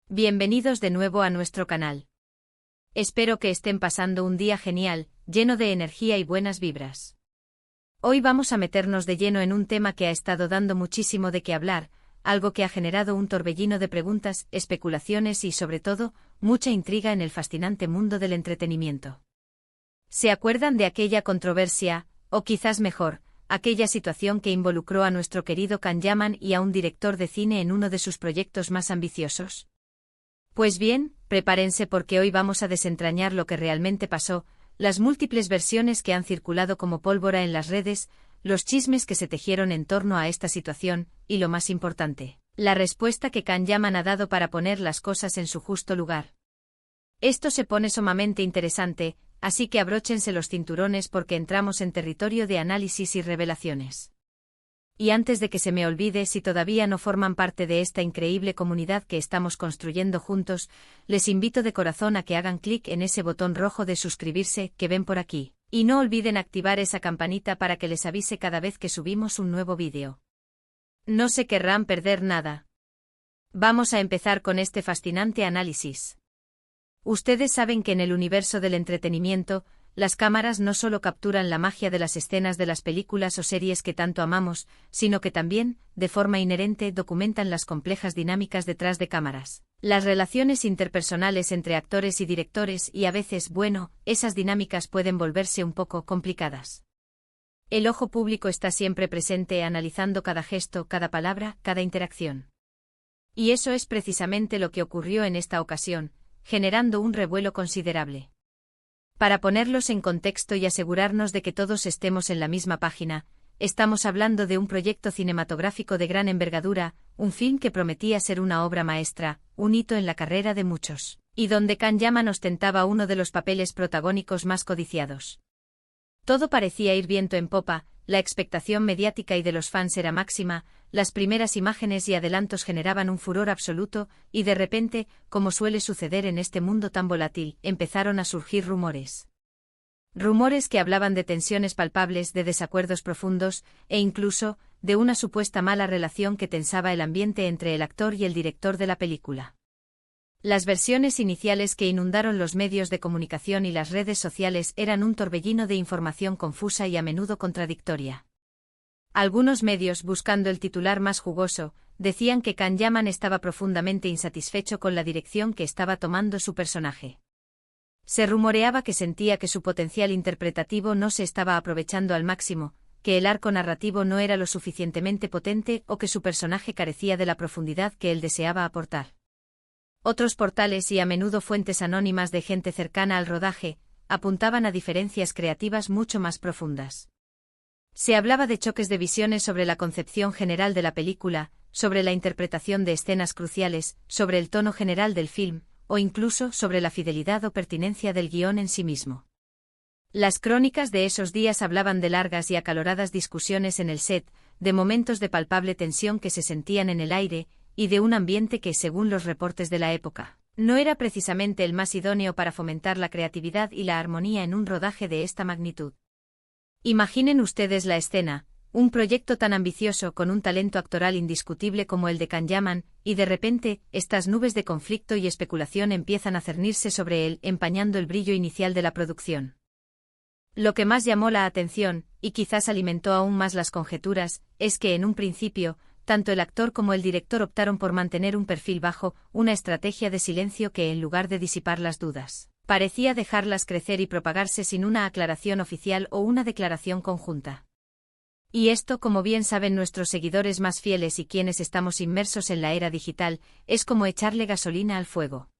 Bienvenidos de nuevo a nuestro canal. Espero que estén pasando un día genial, lleno de energía y buenas vibras. Hoy vamos a meternos de lleno en un tema que ha estado dando muchísimo de qué hablar, algo que ha generado un torbellino de preguntas, especulaciones y, sobre todo, mucha intriga en el fascinante mundo del entretenimiento. ¿Se acuerdan de aquella controversia, o quizás mejor, aquella situación que involucró a nuestro querido Can Yaman y a un director de cine en uno de sus proyectos más ambiciosos? Pues bien, prepárense porque hoy vamos a desentrañar lo que realmente pasó, las múltiples versiones que han circulado como pólvora en las redes, los chismes que se tejieron en torno a esta situación, y lo más importante, la respuesta que Can Yaman ha dado para poner las cosas en su justo lugar. Esto se pone sumamente interesante, así que abróchense los cinturones porque entramos en territorio de análisis y revelaciones. Y antes de que se me olvide, si todavía no forman parte de esta increíble comunidad que estamos construyendo juntos, les invito de corazón a que hagan clic en ese botón rojo de suscribirse que ven por aquí, y no olviden activar esa campanita para que les avise cada vez que subimos un nuevo vídeo. No se querrán perder nada. Vamos a empezar con este fascinante análisis. Ustedes saben que en el universo del entretenimiento, las cámaras no solo capturan la magia de las escenas de las películas o series que tanto amamos, sino que también, de forma inherente, documentan las complejas dinámicas detrás de cámaras. Las relaciones interpersonales entre actores y directores y a veces, esas dinámicas pueden volverse un poco complicadas. El ojo público está siempre presente analizando cada gesto, cada palabra, cada interacción. Y eso es precisamente lo que ocurrió en esta ocasión, generando un revuelo considerable. Para ponerlos en contexto y asegurarnos de que todos estemos en la misma página, estamos hablando de un proyecto cinematográfico de gran envergadura, un film que prometía ser una obra maestra, un hito en la carrera de muchos, y donde Can Yaman ostentaba uno de los papeles protagónicos más codiciados. Todo parecía ir viento en popa, la expectación mediática y de los fans era máxima, las primeras imágenes y adelantos generaban un furor absoluto, y de repente, como suele suceder en este mundo tan volátil, empezaron a surgir rumores. Rumores que hablaban de tensiones palpables, de desacuerdos profundos, e incluso, de una supuesta mala relación que tensaba el ambiente entre el actor y el director de la película. Las versiones iniciales que inundaron los medios de comunicación y las redes sociales eran un torbellino de información confusa y a menudo contradictoria. Algunos medios, buscando el titular más jugoso, decían que Can Yaman estaba profundamente insatisfecho con la dirección que estaba tomando su personaje. Se rumoreaba que sentía que su potencial interpretativo no se estaba aprovechando al máximo, que el arco narrativo no era lo suficientemente potente o que su personaje carecía de la profundidad que él deseaba aportar. Otros portales y a menudo fuentes anónimas de gente cercana al rodaje, apuntaban a diferencias creativas mucho más profundas. Se hablaba de choques de visiones sobre la concepción general de la película, sobre la interpretación de escenas cruciales, sobre el tono general del film, o incluso sobre la fidelidad o pertinencia del guión en sí mismo. Las crónicas de esos días hablaban de largas y acaloradas discusiones en el set, de momentos de palpable tensión que se sentían en el aire, y de un ambiente que, según los reportes de la época, no era precisamente el más idóneo para fomentar la creatividad y la armonía en un rodaje de esta magnitud. Imaginen ustedes la escena, un proyecto tan ambicioso con un talento actoral indiscutible como el de Can Yaman, y de repente, estas nubes de conflicto y especulación empiezan a cernirse sobre él, empañando el brillo inicial de la producción. Lo que más llamó la atención, y quizás alimentó aún más las conjeturas, es que en un principio, tanto el actor como el director optaron por mantener un perfil bajo, una estrategia de silencio que, en lugar de disipar las dudas, parecía dejarlas crecer y propagarse sin una aclaración oficial o una declaración conjunta. Y esto, como bien saben nuestros seguidores más fieles y quienes estamos inmersos en la era digital, es como echarle gasolina al fuego.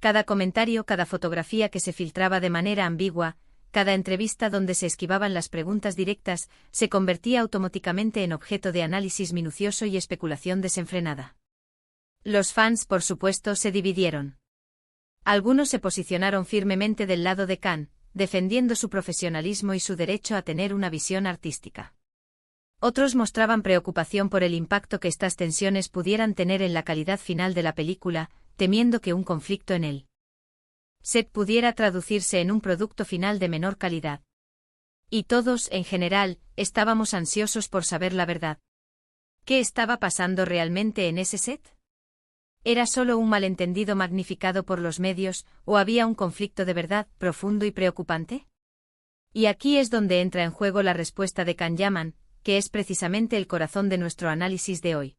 Cada comentario, cada fotografía que se filtraba de manera ambigua, cada entrevista donde se esquivaban las preguntas directas, se convertía automáticamente en objeto de análisis minucioso y especulación desenfrenada. Los fans, por supuesto, se dividieron. Algunos se posicionaron firmemente del lado de Can, defendiendo su profesionalismo y su derecho a tener una visión artística. Otros mostraban preocupación por el impacto que estas tensiones pudieran tener en la calidad final de la película, temiendo que un conflicto en el set pudiera traducirse en un producto final de menor calidad. Y todos, en general, estábamos ansiosos por saber la verdad. ¿Qué estaba pasando realmente en ese set? ¿Era solo un malentendido magnificado por los medios, o había un conflicto de verdad, profundo y preocupante? Y aquí es donde entra en juego la respuesta de Kanyaman, que es precisamente el corazón de nuestro análisis de hoy.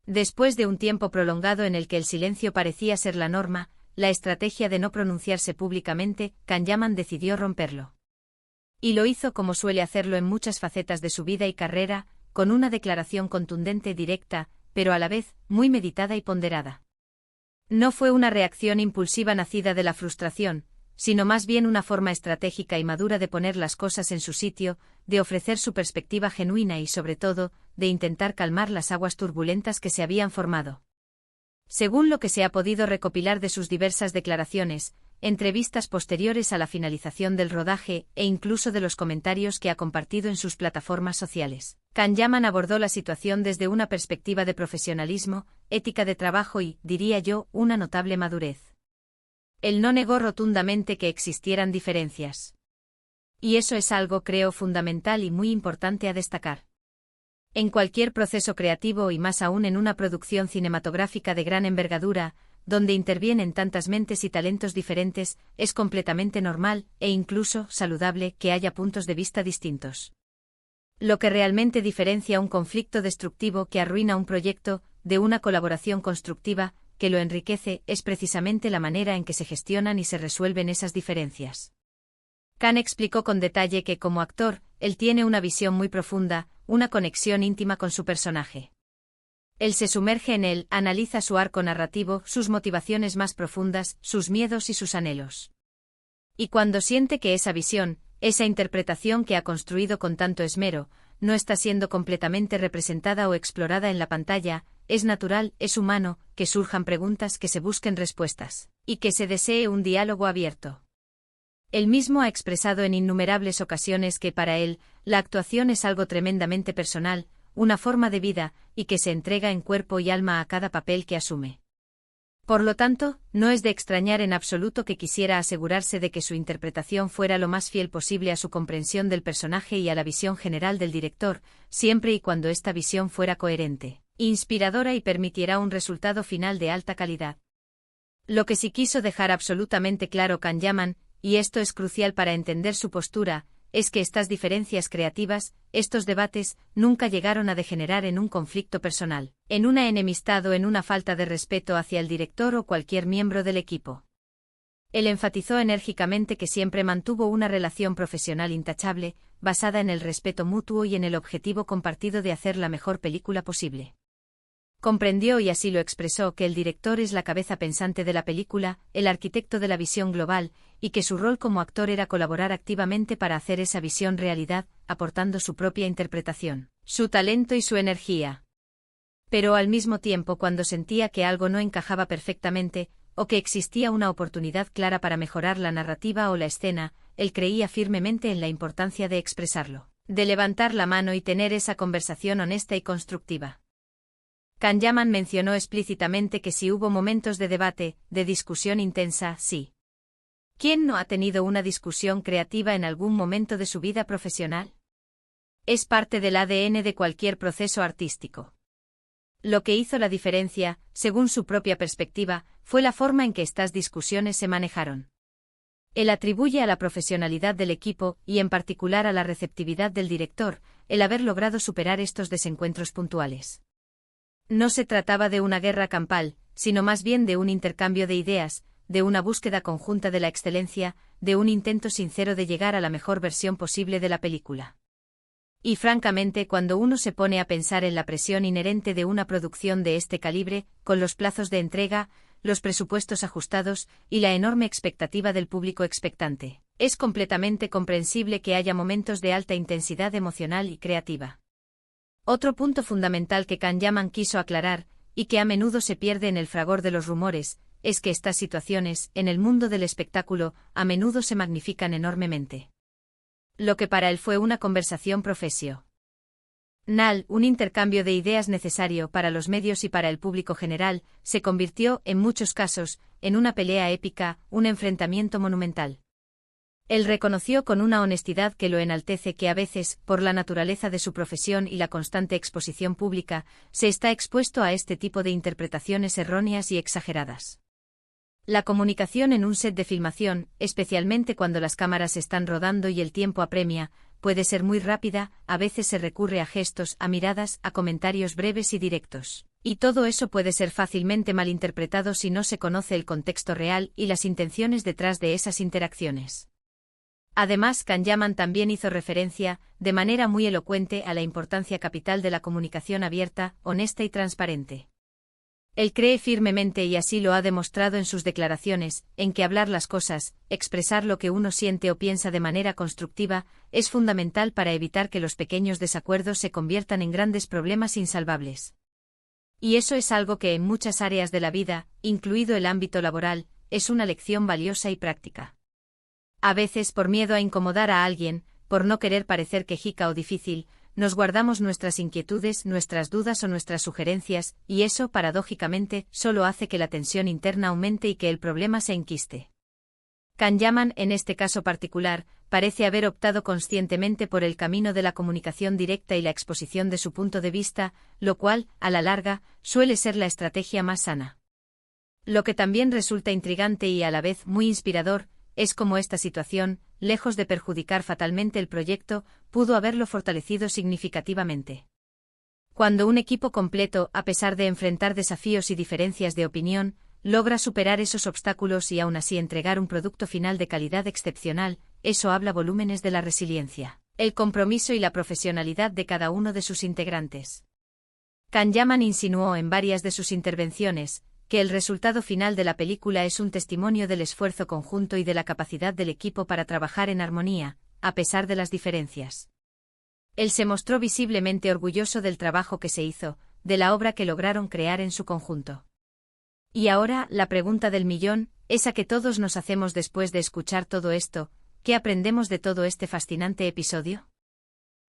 Después de un tiempo prolongado en el que el silencio parecía ser la norma, la estrategia de no pronunciarse públicamente, Kanyaman decidió romperlo. Y lo hizo como suele hacerlo en muchas facetas de su vida y carrera, con una declaración contundente, directa, pero a la vez, muy meditada y ponderada. No fue una reacción impulsiva nacida de la frustración, sino más bien una forma estratégica y madura de poner las cosas en su sitio, de ofrecer su perspectiva genuina y, sobre todo, de intentar calmar las aguas turbulentas que se habían formado. Según lo que se ha podido recopilar de sus diversas declaraciones, entrevistas posteriores a la finalización del rodaje e incluso de los comentarios que ha compartido en sus plataformas sociales, Kanyaman abordó la situación desde una perspectiva de profesionalismo, ética de trabajo y, diría yo, una notable madurez. Él no negó rotundamente que existieran diferencias. Y eso es algo, creo, fundamental y muy importante a destacar. En cualquier proceso creativo y más aún en una producción cinematográfica de gran envergadura, donde intervienen tantas mentes y talentos diferentes, es completamente normal, e incluso saludable, que haya puntos de vista distintos. Lo que realmente diferencia un conflicto destructivo que arruina un proyecto, de una colaboración constructiva, que lo enriquece, es precisamente la manera en que se gestionan y se resuelven esas diferencias. Khan explicó con detalle que como actor, él tiene una visión muy profunda, una conexión íntima con su personaje. Él se sumerge en él, analiza su arco narrativo, sus motivaciones más profundas, sus miedos y sus anhelos. Y cuando siente que esa visión, esa interpretación que ha construido con tanto esmero, no está siendo completamente representada o explorada en la pantalla, es natural, es humano, que surjan preguntas, que se busquen respuestas, y que se desee un diálogo abierto. Él mismo ha expresado en innumerables ocasiones que para él, la actuación es algo tremendamente personal, una forma de vida, y que se entrega en cuerpo y alma a cada papel que asume. Por lo tanto, no es de extrañar en absoluto que quisiera asegurarse de que su interpretación fuera lo más fiel posible a su comprensión del personaje y a la visión general del director, siempre y cuando esta visión fuera coherente, inspiradora y permitiera un resultado final de alta calidad. Lo que sí quiso dejar absolutamente claro Kanyaman, y esto es crucial para entender su postura, es que estas diferencias creativas, estos debates, nunca llegaron a degenerar en un conflicto personal, en una enemistad o en una falta de respeto hacia el director o cualquier miembro del equipo. Él enfatizó enérgicamente que siempre mantuvo una relación profesional intachable, basada en el respeto mutuo y en el objetivo compartido de hacer la mejor película posible. Comprendió, y así lo expresó, que el director es la cabeza pensante de la película, el arquitecto de la visión global, y que su rol como actor era colaborar activamente para hacer esa visión realidad, aportando su propia interpretación, su talento y su energía. Pero al mismo tiempo, cuando sentía que algo no encajaba perfectamente, o que existía una oportunidad clara para mejorar la narrativa o la escena, él creía firmemente en la importancia de expresarlo, de levantar la mano y tener esa conversación honesta y constructiva. Kanyaman mencionó explícitamente que si hubo momentos de debate, de discusión intensa, sí. ¿Quién no ha tenido una discusión creativa en algún momento de su vida profesional? Es parte del ADN de cualquier proceso artístico. Lo que hizo la diferencia, según su propia perspectiva, fue la forma en que estas discusiones se manejaron. Él atribuye a la profesionalidad del equipo, y en particular a la receptividad del director, el haber logrado superar estos desencuentros puntuales. No se trataba de una guerra campal, sino más bien de un intercambio de ideas, de una búsqueda conjunta de la excelencia, de un intento sincero de llegar a la mejor versión posible de la película. Y francamente, cuando uno se pone a pensar en la presión inherente de una producción de este calibre, con los plazos de entrega, los presupuestos ajustados y la enorme expectativa del público expectante, es completamente comprensible que haya momentos de alta intensidad emocional y creativa. Otro punto fundamental que Kanyaman quiso aclarar, y que a menudo se pierde en el fragor de los rumores, es que estas situaciones, en el mundo del espectáculo, a menudo se magnifican enormemente. Lo que para él fue una conversación profesional, un intercambio de ideas necesario para los medios y para el público general, se convirtió, en muchos casos, en una pelea épica, un enfrentamiento monumental. Él reconoció con una honestidad que lo enaltece que a veces, por la naturaleza de su profesión y la constante exposición pública, se está expuesto a este tipo de interpretaciones erróneas y exageradas. La comunicación en un set de filmación, especialmente cuando las cámaras están rodando y el tiempo apremia, puede ser muy rápida, a veces se recurre a gestos, a miradas, a comentarios breves y directos. Y todo eso puede ser fácilmente malinterpretado si no se conoce el contexto real y las intenciones detrás de esas interacciones. Además, Kahneman también hizo referencia, de manera muy elocuente, a la importancia capital de la comunicación abierta, honesta y transparente. Él cree firmemente, y así lo ha demostrado en sus declaraciones, en que hablar las cosas, expresar lo que uno siente o piensa de manera constructiva, es fundamental para evitar que los pequeños desacuerdos se conviertan en grandes problemas insalvables. Y eso es algo que en muchas áreas de la vida, incluido el ámbito laboral, es una lección valiosa y práctica. A veces, por miedo a incomodar a alguien, por no querer parecer quejica o difícil, nos guardamos nuestras inquietudes, nuestras dudas o nuestras sugerencias, y eso, paradójicamente, solo hace que la tensión interna aumente y que el problema se enquiste. Kahneman, en este caso particular, parece haber optado conscientemente por el camino de la comunicación directa y la exposición de su punto de vista, lo cual, a la larga, suele ser la estrategia más sana. Lo que también resulta intrigante y a la vez muy inspirador, es cómo esta situación, lejos de perjudicar fatalmente el proyecto, pudo haberlo fortalecido significativamente. Cuando un equipo completo, a pesar de enfrentar desafíos y diferencias de opinión, logra superar esos obstáculos y aún así entregar un producto final de calidad excepcional, eso habla volúmenes de la resiliencia, el compromiso y la profesionalidad de cada uno de sus integrantes. Kahneman insinuó en varias de sus intervenciones que el resultado final de la película es un testimonio del esfuerzo conjunto y de la capacidad del equipo para trabajar en armonía, a pesar de las diferencias. Él se mostró visiblemente orgulloso del trabajo que se hizo, de la obra que lograron crear en su conjunto. Y ahora, la pregunta del millón, esa que todos nos hacemos después de escuchar todo esto: ¿qué aprendemos de todo este fascinante episodio?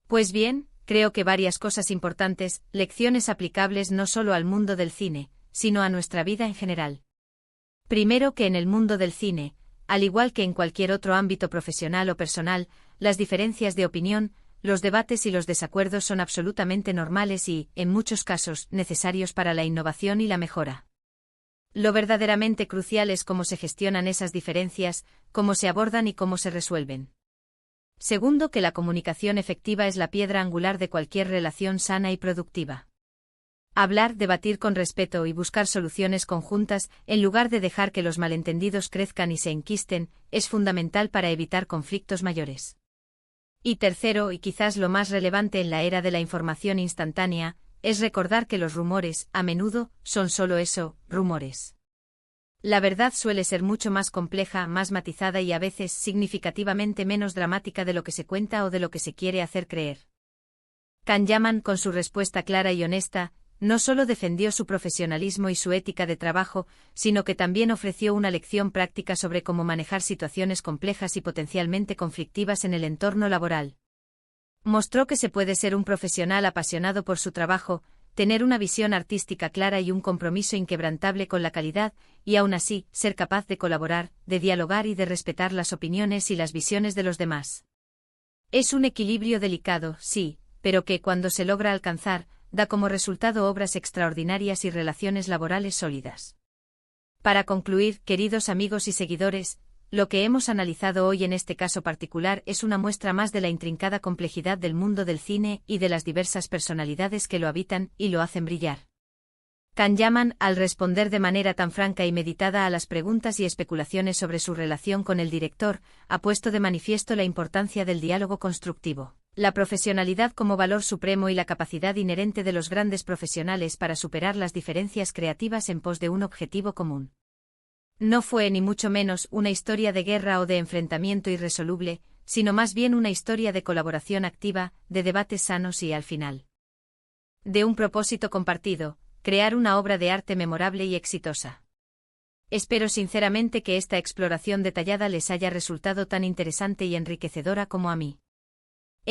Pues bien, creo que varias cosas importantes, lecciones aplicables no solo al mundo del cine, sino a nuestra vida en general. Primero, que en el mundo del cine, al igual que en cualquier otro ámbito profesional o personal, las diferencias de opinión, los debates y los desacuerdos son absolutamente normales y, en muchos casos, necesarios para la innovación y la mejora. Lo verdaderamente crucial es cómo se gestionan esas diferencias, cómo se abordan y cómo se resuelven. Segundo, que la comunicación efectiva es la piedra angular de cualquier relación sana y productiva. Hablar, debatir con respeto y buscar soluciones conjuntas, en lugar de dejar que los malentendidos crezcan y se enquisten, es fundamental para evitar conflictos mayores. Y tercero, y quizás lo más relevante en la era de la información instantánea, es recordar que los rumores, a menudo, son solo eso, rumores. La verdad suele ser mucho más compleja, más matizada y a veces significativamente menos dramática de lo que se cuenta o de lo que se quiere hacer creer. Kahneman, con su respuesta clara y honesta, no solo defendió su profesionalismo y su ética de trabajo, sino que también ofreció una lección práctica sobre cómo manejar situaciones complejas y potencialmente conflictivas en el entorno laboral. Mostró que se puede ser un profesional apasionado por su trabajo, tener una visión artística clara y un compromiso inquebrantable con la calidad, y aún así, ser capaz de colaborar, de dialogar y de respetar las opiniones y las visiones de los demás. Es un equilibrio delicado, sí, pero que, cuando se logra alcanzar, da como resultado obras extraordinarias y relaciones laborales sólidas. Para concluir, queridos amigos y seguidores, lo que hemos analizado hoy en este caso particular es una muestra más de la intrincada complejidad del mundo del cine y de las diversas personalidades que lo habitan y lo hacen brillar. Kahneman, al responder de manera tan franca y meditada a las preguntas y especulaciones sobre su relación con el director, ha puesto de manifiesto la importancia del diálogo constructivo, la profesionalidad como valor supremo y la capacidad inherente de los grandes profesionales para superar las diferencias creativas en pos de un objetivo común. No fue ni mucho menos una historia de guerra o de enfrentamiento irresoluble, sino más bien una historia de colaboración activa, de debates sanos y, al final, de un propósito compartido: crear una obra de arte memorable y exitosa. Espero sinceramente que esta exploración detallada les haya resultado tan interesante y enriquecedora como a mí.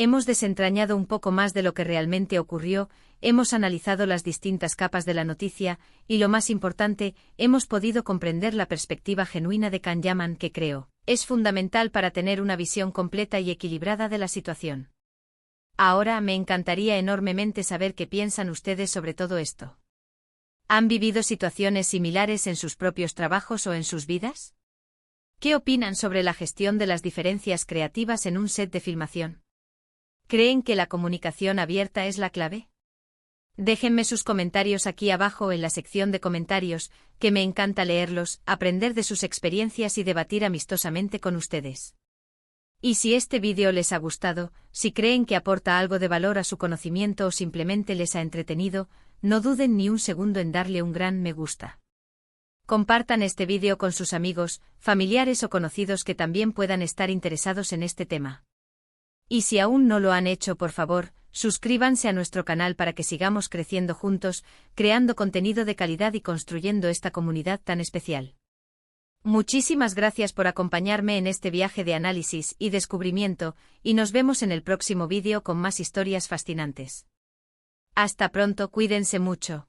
Hemos desentrañado un poco más de lo que realmente ocurrió, hemos analizado las distintas capas de la noticia, y lo más importante, hemos podido comprender la perspectiva genuina de Can Yaman que creo es fundamental para tener una visión completa y equilibrada de la situación. Ahora me encantaría enormemente saber qué piensan ustedes sobre todo esto. ¿Han vivido situaciones similares en sus propios trabajos o en sus vidas? ¿Qué opinan sobre la gestión de las diferencias creativas en un set de filmación? ¿Creen que la comunicación abierta es la clave? Déjenme sus comentarios aquí abajo en la sección de comentarios, que me encanta leerlos, aprender de sus experiencias y debatir amistosamente con ustedes. Y si este vídeo les ha gustado, si creen que aporta algo de valor a su conocimiento o simplemente les ha entretenido, no duden ni un segundo en darle un gran me gusta. Compartan este vídeo con sus amigos, familiares o conocidos que también puedan estar interesados en este tema. Y si aún no lo han hecho, por favor, suscríbanse a nuestro canal para que sigamos creciendo juntos, creando contenido de calidad y construyendo esta comunidad tan especial. Muchísimas gracias por acompañarme en este viaje de análisis y descubrimiento, y nos vemos en el próximo vídeo con más historias fascinantes. Hasta pronto, cuídense mucho.